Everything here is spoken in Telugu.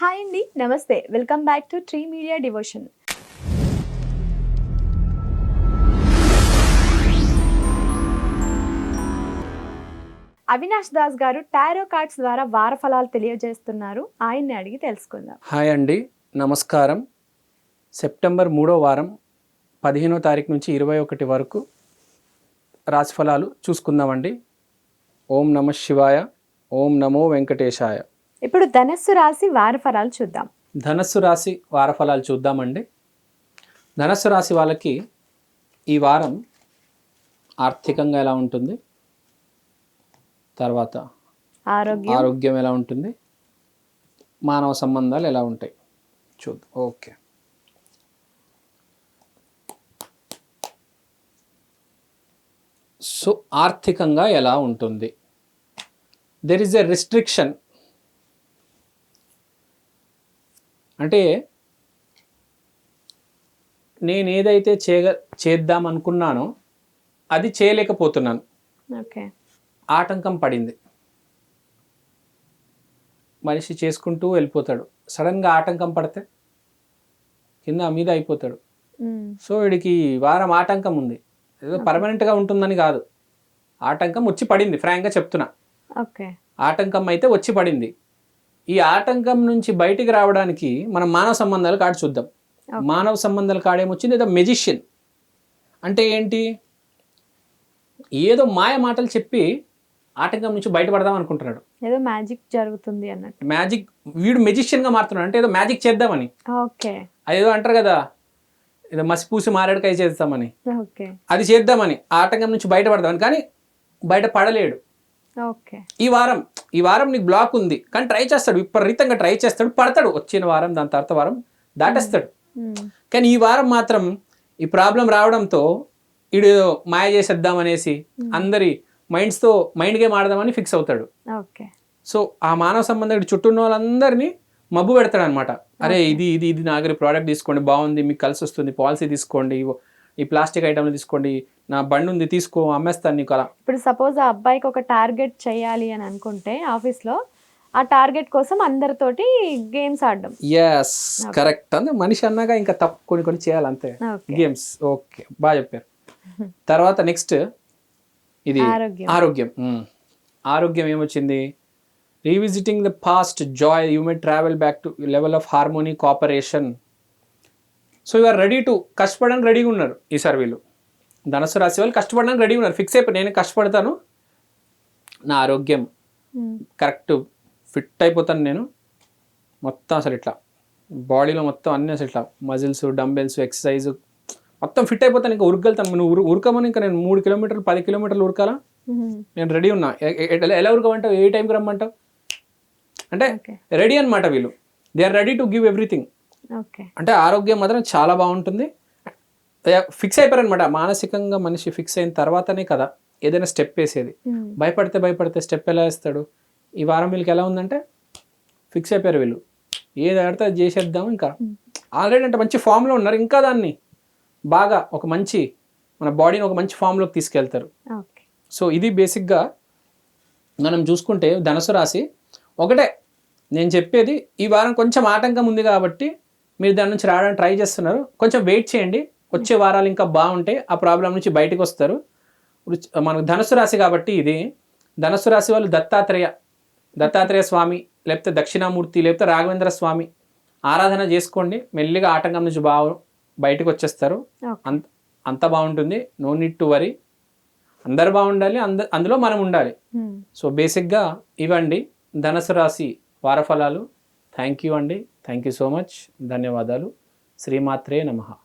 హాయ్ అండి, నమస్తే. Welcome back to tree media devotion. Avinash Das గారు టారో కార్డ్స్ ద్వారా వార ఫలాలు తెలియజేస్తున్నారు. ఆయన్ని అడిగి తెలుసుకుందాం. హాయ్ అండి, నమస్కారం. సెప్టెంబర్ 3వ వారం 15వ తారీఖు నుంచి 21 వరకు రాశిఫలాలు చూసుకుందామండి. ఓం నమ శివాయ, ఓం నమో వెంకటేశాయ. ఇప్పుడు ధనస్సు రాశి వార ఫలాలు చూద్దాం. ధనస్సు రాశి వారఫలాలు చూద్దామండి. ధనస్సు రాశి వాళ్ళకి ఈ వారం ఆర్థికంగా ఎలా ఉంటుంది, తర్వాత ఆరోగ్యం ఎలా ఉంటుంది, మానవ సంబంధాలు ఎలా ఉంటాయి చూద్దాం. ఓకే, సో ఆర్థికంగా ఎలా ఉంటుంది? There is a restriction. అంటే నేను ఏదైతే చేద్దాం అనుకున్నానో అది చేయలేకపోతున్నాను. ఓకే, ఆటంకం పడింది. మనిషి చేసుకుంటూ వెళ్ళిపోతాడు, సడన్గా ఆటంకం పడితే కింద మీద అయిపోతాడు. సో వీడికి వారం ఆటంకం ఉంది. ఏదో పర్మనెంట్గా ఉంటుందని కాదు, ఆటంకం వచ్చి పడింది. ఫ్రాంక్గా చెప్తున్నా, ఆటంకం అయితే వచ్చి పడింది. ఈ ఆటంకం నుంచి బయటికి రావడానికి మనం మానవ సంబంధాలు కార్డు చూద్దాం. మానవ సంబంధాల కార్డు ఏమొచ్చింది? ఏదో మెజిషియన్. అంటే ఏంటి? ఏదో మాయ మాటలు చెప్పి ఆటంకం నుంచి బయటపడదాం అనుకుంటున్నాడు. ఏదో మ్యాజిక్ జరుగుతుంది అన్నట్టు. మ్యాజిక్, వీడు మెజిషియన్గా మారుతున్నాడు. అంటే ఏదో మ్యాజిక్ చేద్దామని. ఓకే, అదేదో అంటారు కదా, ఏదో మసిపూసి మారేడుకాయ చేద్దామని, ఓకే, అది చేద్దామని, ఆటంకం నుంచి బయటపడదామని. కానీ బయట పడలేడు. ఓకే, ఈ వారం నీకు బ్లాక్ ఉంది, కానీ ట్రై చేస్తాడు, విపరీతంగా ట్రై చేస్తాడు, పడతాడు. వచ్చిన వారం దాని తర్వాత వారం దాటేస్తాడు. కానీ ఈ వారం మాత్రం ఈ ప్రాబ్లం రావడంతో వీడు మాయ చేసేద్దామనేసి అందరి మైండ్ గేమ్ ఆడదామని ఫిక్స్ అవుతాడు. సో ఆ మానవ సంబంధం చుట్టూ ఉన్న వాళ్ళందరినీ మబ్బు పెడతాడు అనమాట. అరే ఇది ఇది ఇది నా దగ్గర ప్రోడక్ట్ తీసుకోండి, బాగుంది, మీకు కలిసి వస్తుంది, పాలసీ తీసుకోండి, ఈ ప్లాస్టిక్ ఐటమ్లు తీసుకోండి, నా బండి ఉంది తీసుకో, అమ్మేస్తాను నీకు అలా. ఇప్పుడు సపోజ్ ఆ అబ్బాయికి ఒక టార్గెట్ చేయాలి అని అనుకుంటే ఆఫీస్లో, ఆ టార్గెట్ కోసం అందరితోటి గేమ్స్ ఆడడం. Yes, correct. అంటే మనిషి అన్నాక ఇంకా తప్పు కొన్ని చేయాలి అంతే, గేమ్స్. ఓకే, బాగా చెప్పారు. తర్వాత నెక్స్ట్ ఇది ఆరోగ్యం ఏమొచ్చింది? Revisiting the past joy, you may travel back to level of harmony, cooperation. So you are ready to, కష్టపడడానికి రెడీగా ఉన్నారు ఈసారి వీళ్ళు. ధనుసు రాశి వాళ్ళు కష్టపడడానికి రెడీగా ఉన్నారు, ఫిక్స్ అయిపోయి నేను కష్టపడతాను, నా ఆరోగ్యం కరెక్ట్ ఫిట్ అయిపోతాను, నేను మొత్తం అసలు ఇట్లా బాడీలో మొత్తం అన్నీ అసలు ఇట్లా మజిల్స్, డంబెల్స్, ఎక్సర్సైజ్ మొత్తం ఫిట్ అయిపోతాను. ఇంకా ఉరకగలుగుతాను. నువ్వు ఉరకమని ఇంకా నేను 3 కిలోమీటర్లు 10 కిలోమీటర్లు ఉరకాలా, నేను రెడీ ఉన్నా. ఎలా ఉరకమంటావు, ఏ టైంకి రమ్మంటావు అంటే రెడీ అనమాట వీళ్ళు. They are ready to give everything. అంటే ఆరోగ్యం మాత్రం చాలా బాగుంటుంది. ఫిక్స్ అయిపోయారనమాట. మానసికంగా మనిషి ఫిక్స్ అయిన తర్వాతనే కదా ఏదైనా స్టెప్ వేసేది. భయపడితే స్టెప్ ఎలా వేస్తాడు? ఈ వారం వీళ్ళకి ఎలా ఉందంటే ఫిక్స్ అయిపోయారు వీళ్ళు, ఏది ఆడితే అది చేసేద్దాం. ఇంకా ఆల్రెడీ అంటే మంచి ఫామ్లో ఉన్నారు, ఇంకా దాన్ని బాగా ఒక మంచి మన బాడీని ఒక మంచి ఫామ్లోకి తీసుకెళ్తారు. సో ఇది బేసిక్గా మనం చూసుకుంటే ధనుసు రాశి ఒకటే నేను చెప్పేది, ఈ వారం కొంచెం ఆటంకం ఉంది కాబట్టి మీరు దాని నుంచి రావడానికి ట్రై చేస్తున్నారు. కొంచెం వెయిట్ చేయండి, వచ్చే వారాలు ఇంకా బాగుంటాయి, ఆ ప్రాబ్లం నుంచి బయటకు వస్తారు. మనకు ధనుసు రాశి కాబట్టి ఇది ధనుసు రాశి వాళ్ళు దత్తాత్రేయ స్వామి, లేకపోతే దక్షిణామూర్తి, లేకపోతే రాఘవేంద్ర స్వామి ఆరాధన చేసుకోండి. మెల్లిగా ఆటంకం నుంచి బయటకు వచ్చేస్తారు. అంత బాగుంటుంది. No need to worry. అందరు బాగుండాలి, అందులో మనం ఉండాలి. సో బేసిక్గా ఇవ్వండి ధనుసు రాశి వారఫలాలు. థ్యాంక్ యూ అండి, థ్యాంక్ యూ సో మచ్, ధన్యవాదాలు. శ్రీమాత్రే నమః.